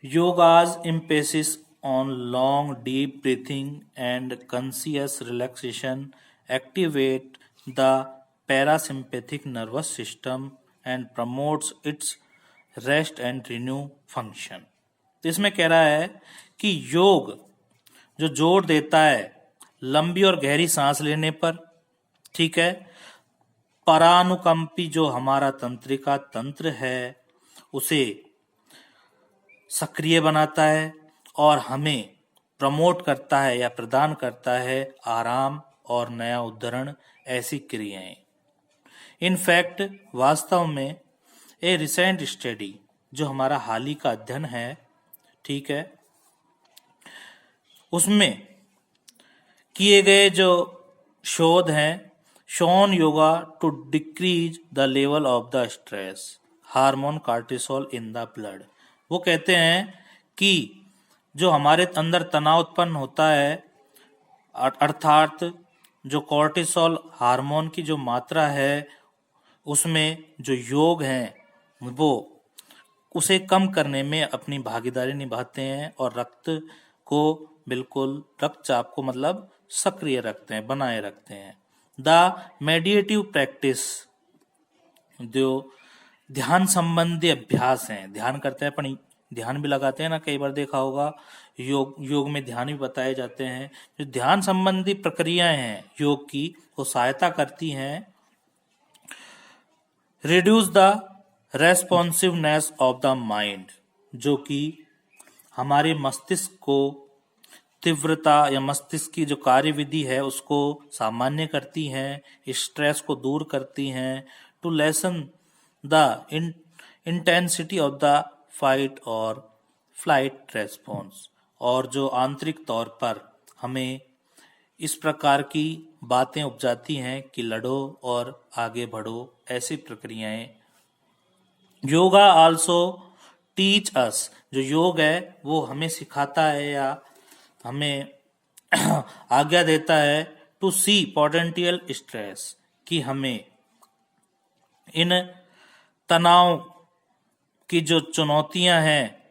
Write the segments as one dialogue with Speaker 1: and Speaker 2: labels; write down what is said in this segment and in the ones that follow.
Speaker 1: Yoga's emphasis on long, deep breathing and conscious relaxation activate the parasympathetic nervous system and promotes its rest and renew function. तो इसमें कह रहा है कि योग जो जोर देता है लंबी और गहरी सांस लेने पर, ठीक है, परानुकंपी जो हमारा तंत्रिका तंत्र है उसे सक्रिय बनाता है और हमें प्रमोट करता है या प्रदान करता है आराम और नया उद्धरण, ऐसी क्रियाएं। इनफैक्ट वास्तव में ए रिसेंट स्टडी जो हमारा हाल ही का अध्ययन है, ठीक है, उसमें किए गए जो शोध हैं, shown yoga to decrease the level of the stress hormone cortisol in the blood. वो कहते हैं कि जो हमारे अंदर तनाव उत्पन्न होता है, अर्थात जो कॉर्टिसोल हार्मोन की जो मात्रा है उसमें जो योग हैं वो उसे कम करने में अपनी भागीदारी निभाते हैं और रक्तचाप को मतलब सक्रिय रखते हैं, बनाए रखते हैं। द मेडिटेटिव प्रैक्टिस जो ध्यान संबंधी अभ्यास हैं, ध्यान करते हैं अपन ध्यान भी लगाते हैं ना, कई बार देखा होगा योग में ध्यान भी बताए जाते हैं। जो ध्यान संबंधी प्रक्रियाएं हैं योग की, वो सहायता करती हैं reduce the responsiveness of the mind, जो कि हमारे मस्तिष्क को तीव्रता या मस्तिष्क की जो कार्यविधि है उसको सामान्य करती हैं, स्ट्रेस को दूर करती हैं, to lessen the intensity of the fight और फ्लाइट रेस्पॉन्स, और जो आंतरिक तौर पर हमें इस प्रकार की बातें उपजाती हैं कि लड़ो और आगे बढ़ो, ऐसी प्रक्रियाएं। योगा आल्सो टीच अस, जो योग है वो हमें सिखाता है या हमें आज्ञा देता है टू सी पोटेंशियल स्ट्रेस, कि हमें इन तनाव की जो चुनौतियां हैं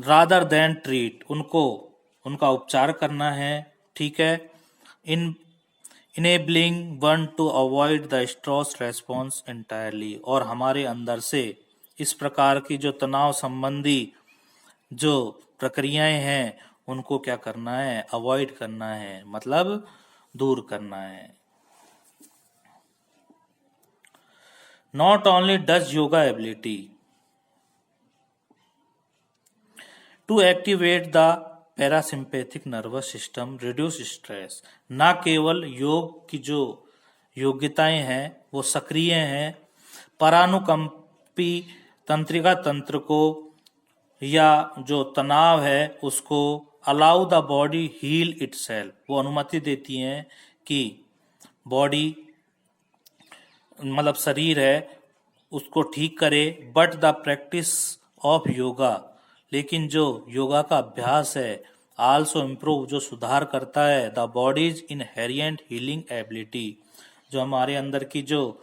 Speaker 1: रादर देन ट्रीट, उनका उपचार करना है, ठीक है, in enabling one to avoid the stress response entirely, और हमारे अंदर से इस प्रकार की जो तनाव संबंधी जो प्रक्रियाएं हैं उनको क्या करना है, अवॉइड करना है, मतलब दूर करना है। Not only does yoga ability to activate the parasympathetic nervous system reduce stress, ना केवल योग की जो योग्यताएं हैं वो सक्रिय हैं परानुकंपी तंत्रिका तंत्र को या जो तनाव है उसको allow the body heal itself, वो अनुमति देती हैं कि बॉडी मतलब शरीर है उसको ठीक करे। But the practice of yoga, लेकिन जो योगा का अभ्यास है, आल्सो इम्प्रूव, जो सुधार करता है द बॉडीज इनहेरिएंट हीलिंग एबिलिटी, जो हमारे अंदर की जो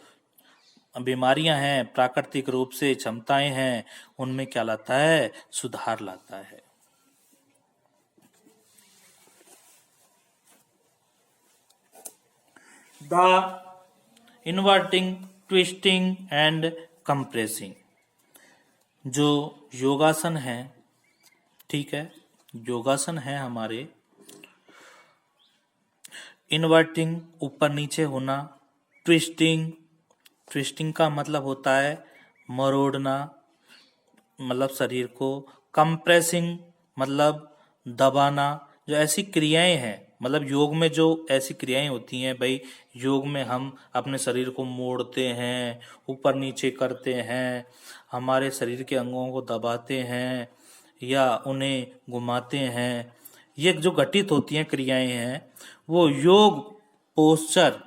Speaker 1: बीमारियां हैं, प्राकृतिक रूप से क्षमताएं हैं, उनमें क्या लाता है, सुधार लाता है। The inverting, twisting and compressing, जो योगासन है, ठीक है, योगासन है हमारे इन्वर्टिंग ऊपर नीचे होना, ट्विस्टिंग का मतलब होता है मरोड़ना, मतलब शरीर को, कंप्रेसिंग मतलब दबाना, जो ऐसी क्रियाएं हैं, मतलब योग में जो ऐसी क्रियाएं होती हैं भाई, योग में हम अपने शरीर को मोड़ते हैं, ऊपर नीचे करते हैं, हमारे शरीर के अंगों को दबाते हैं या उन्हें घुमाते हैं, ये जो घटित होती हैं क्रियाएं हैं वो योग पोस्चर,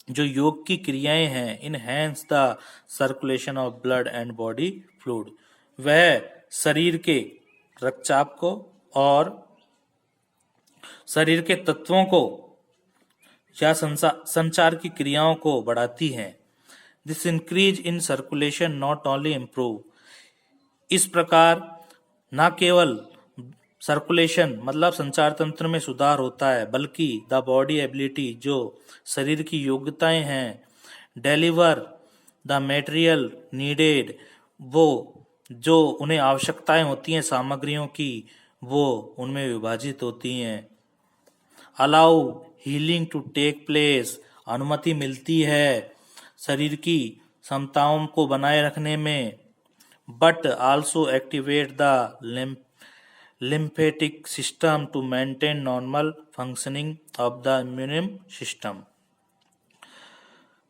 Speaker 1: जो योग की क्रियाएं हैं, enhance the circulation of blood and body fluid, वह शरीर के रक्तचाप को और शरीर के तत्वों को या संचार की क्रियाओं को बढ़ाती हैं। This increase in circulation not only improve इस प्रकार न केवल सर्कुलेशन मतलब संचार तंत्र में सुधार होता है, बल्कि द बॉडी एबिलिटी जो शरीर की योग्यताएं हैं, डिलीवर द मटेरियल नीडेड वो जो उन्हें आवश्यकताएं होती हैं सामग्रियों की, वो उनमें विभाजित होती हैं। Allow healing to take place अनुमति मिलती है शरीर की क्षमताओं को बनाए रखने में, but also activate the lymphatic system to maintain normal functioning of the immune system.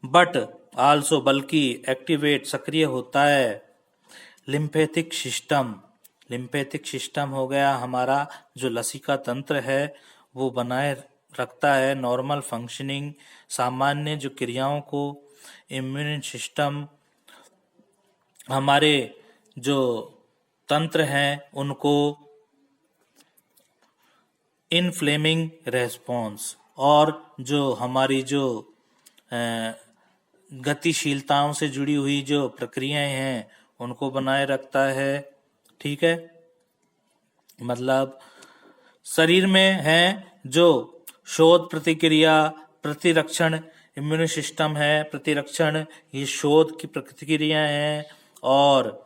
Speaker 1: But also बल्कि एक्टिवेट सक्रिय होता है लिम्फेटिक सिस्टम। लिम्फेटिक सिस्टम हो गया हमारा जो लसिका तंत्र है, वो बनाए रखता है नॉर्मल फंक्शनिंग सामान्य जो क्रियाओं को। इम्यून सिस्टम हमारे जो तंत्र हैं उनको इनफ्लेमिंग रेस्पॉन्स और जो हमारी जो गतिशीलताओं से जुड़ी हुई जो प्रक्रियाएं हैं उनको बनाए रखता है। ठीक है, मतलब शरीर में है जो शोध प्रतिक्रिया प्रतिरक्षण इम्यून सिस्टम है, प्रतिरक्षण ये शोध की प्रतिक्रिया है, और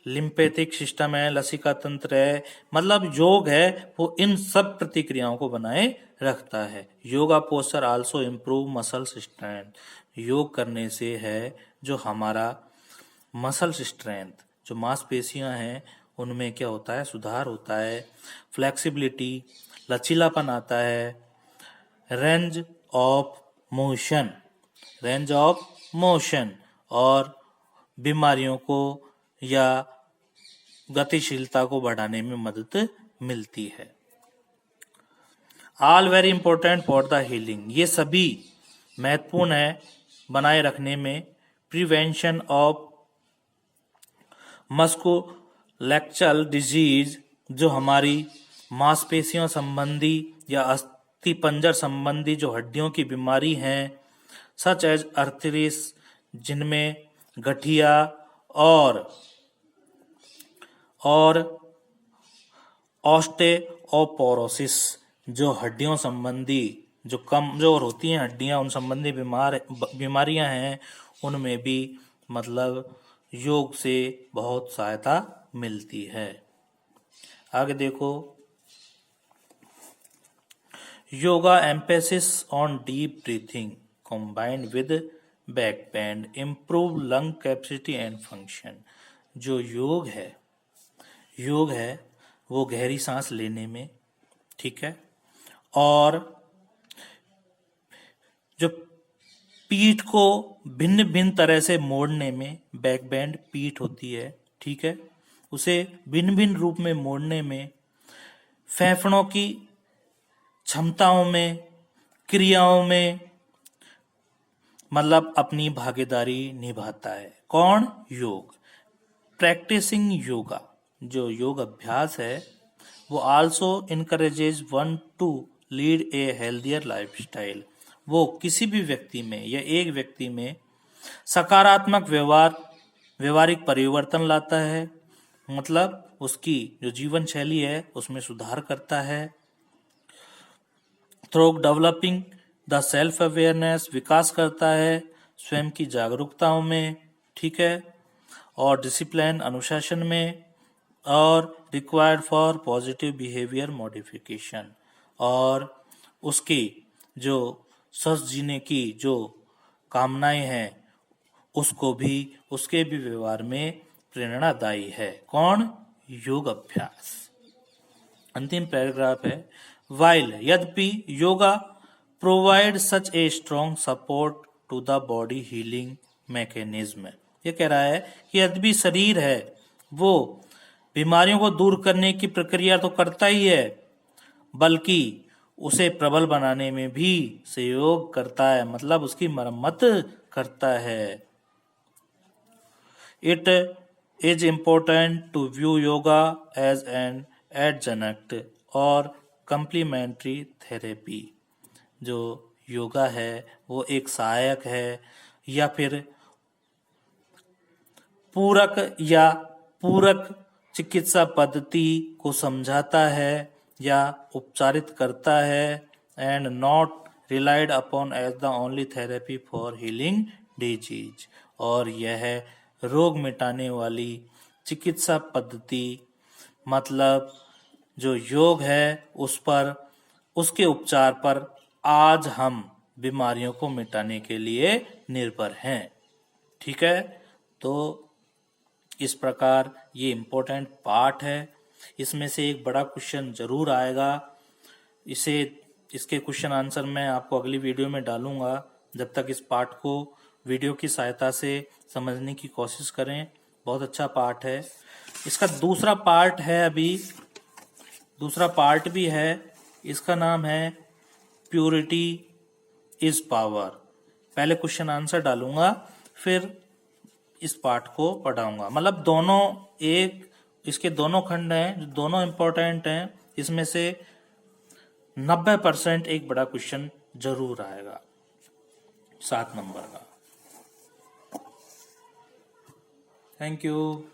Speaker 1: लिम्फेटिक सिस्टम है, लसिका तंत्र है, मतलब योग है वो इन सब प्रतिक्रियाओं को बनाए रखता है। Yoga posture also improve muscle strength, योग करने से है जो हमारा मसल स्ट्रेंथ जो मांसपेशियां हैं उनमें क्या होता है, सुधार होता है। फ्लेक्सिबिलिटी लचीलापन आता है। Range of motion, range of motion और बीमारियों को या गतिशीलता को बढ़ाने में मदद मिलती है। All very important for the healing, ये सभी महत्वपूर्ण है बनाए रखने में। प्रिवेंशन ऑफ मस्कुलैक्चल डिजीज जो हमारी मांसपेशियों संबंधी या अस्थि पंजर संबंधी जो हड्डियों की बीमारी हैं, सच एज अर्थरिस जिनमें गठिया और ऑस्टेओपोरोसिस जो हड्डियों संबंधी जो कमजोर होती हैं हड्डियां उन संबंधी बीमारियां हैं, उनमें भी मतलब योग से बहुत सहायता मिलती है। आगे देखो, yoga emphasis on deep breathing combined with back bend improve lung capacity and function. जो योग है वो गहरी सांस लेने में, ठीक है, और जो पीठ को भिन्न भिन्न तरह से मोड़ने में, बैक बैंड पीठ होती है, ठीक है, उसे भिन्न भिन्न रूप में मोड़ने में, फेफड़ों की क्षमताओं में, क्रियाओं में मतलब अपनी भागीदारी निभाता है। कौन? योग। प्रैक्टिसिंग योगा जो योग अभ्यास है वो also encourages one two lead ए हेल्थियर लाइफस्टाइल, वो किसी भी व्यक्ति में या एक व्यक्ति में सकारात्मक व्यवहारिक परिवर्तन लाता है, मतलब उसकी जो जीवन शैली है उसमें सुधार करता है। Through developing the self awareness विकास करता है स्वयं की जागरूकताओं में, ठीक है, और डिसिप्लिन अनुशासन में, और required for positive behaviour modification, और उसकी जो स्वस्थ जीने की जो कामनाएं हैं उसको भी उसके भी व्यवहार में प्रेरणादायी है। कौन? योग अभ्यास। अंतिम पैराग्राफ है, वाइल यद्यपि yoga provide such a strong support to the body healing mechanism, ये कह रहा है कि यद्यपि शरीर है वो बीमारियों को दूर करने की प्रक्रिया तो करता ही है, बल्कि उसे प्रबल बनाने में भी सहयोग करता है, मतलब उसकी मरम्मत करता है। It is important to view yoga as an adjunct और कंप्लीमेंट्री थेरेपी। जो योगा है वो एक सहायक है या फिर पूरक या पूरक चिकित्सा पद्धति को समझाता है या उपचारित करता है, and not relied upon as the only therapy for healing disease. और यह रोग मिटाने वाली चिकित्सा पद्धति मतलब जो योग है उस पर, उसके उपचार पर आज हम बीमारियों को मिटाने के लिए निर्भर हैं। ठीक है, तो इस प्रकार ये इम्पोर्टेंट पार्ट है। इसमें से एक बड़ा क्वेश्चन जरूर आएगा। इसके क्वेश्चन आंसर मैं आपको अगली वीडियो में डालूंगा। जब तक इस पार्ट को वीडियो की सहायता से समझने की कोशिश करें। बहुत अच्छा पार्ट है। इसका दूसरा पार्ट है, अभी दूसरा पार्ट भी है। इसका नाम है प्योरिटी इज पावर। पहले क्वेश्चन आंसर डालूंगा, फिर इस पार्ट को पढ़ाऊंगा। मतलब दोनों एक, इसके दोनों खंड हैं जो दोनों इंपॉर्टेंट हैं। इसमें से 90% एक बड़ा क्वेश्चन जरूर आएगा 7 नंबर का। Thank you.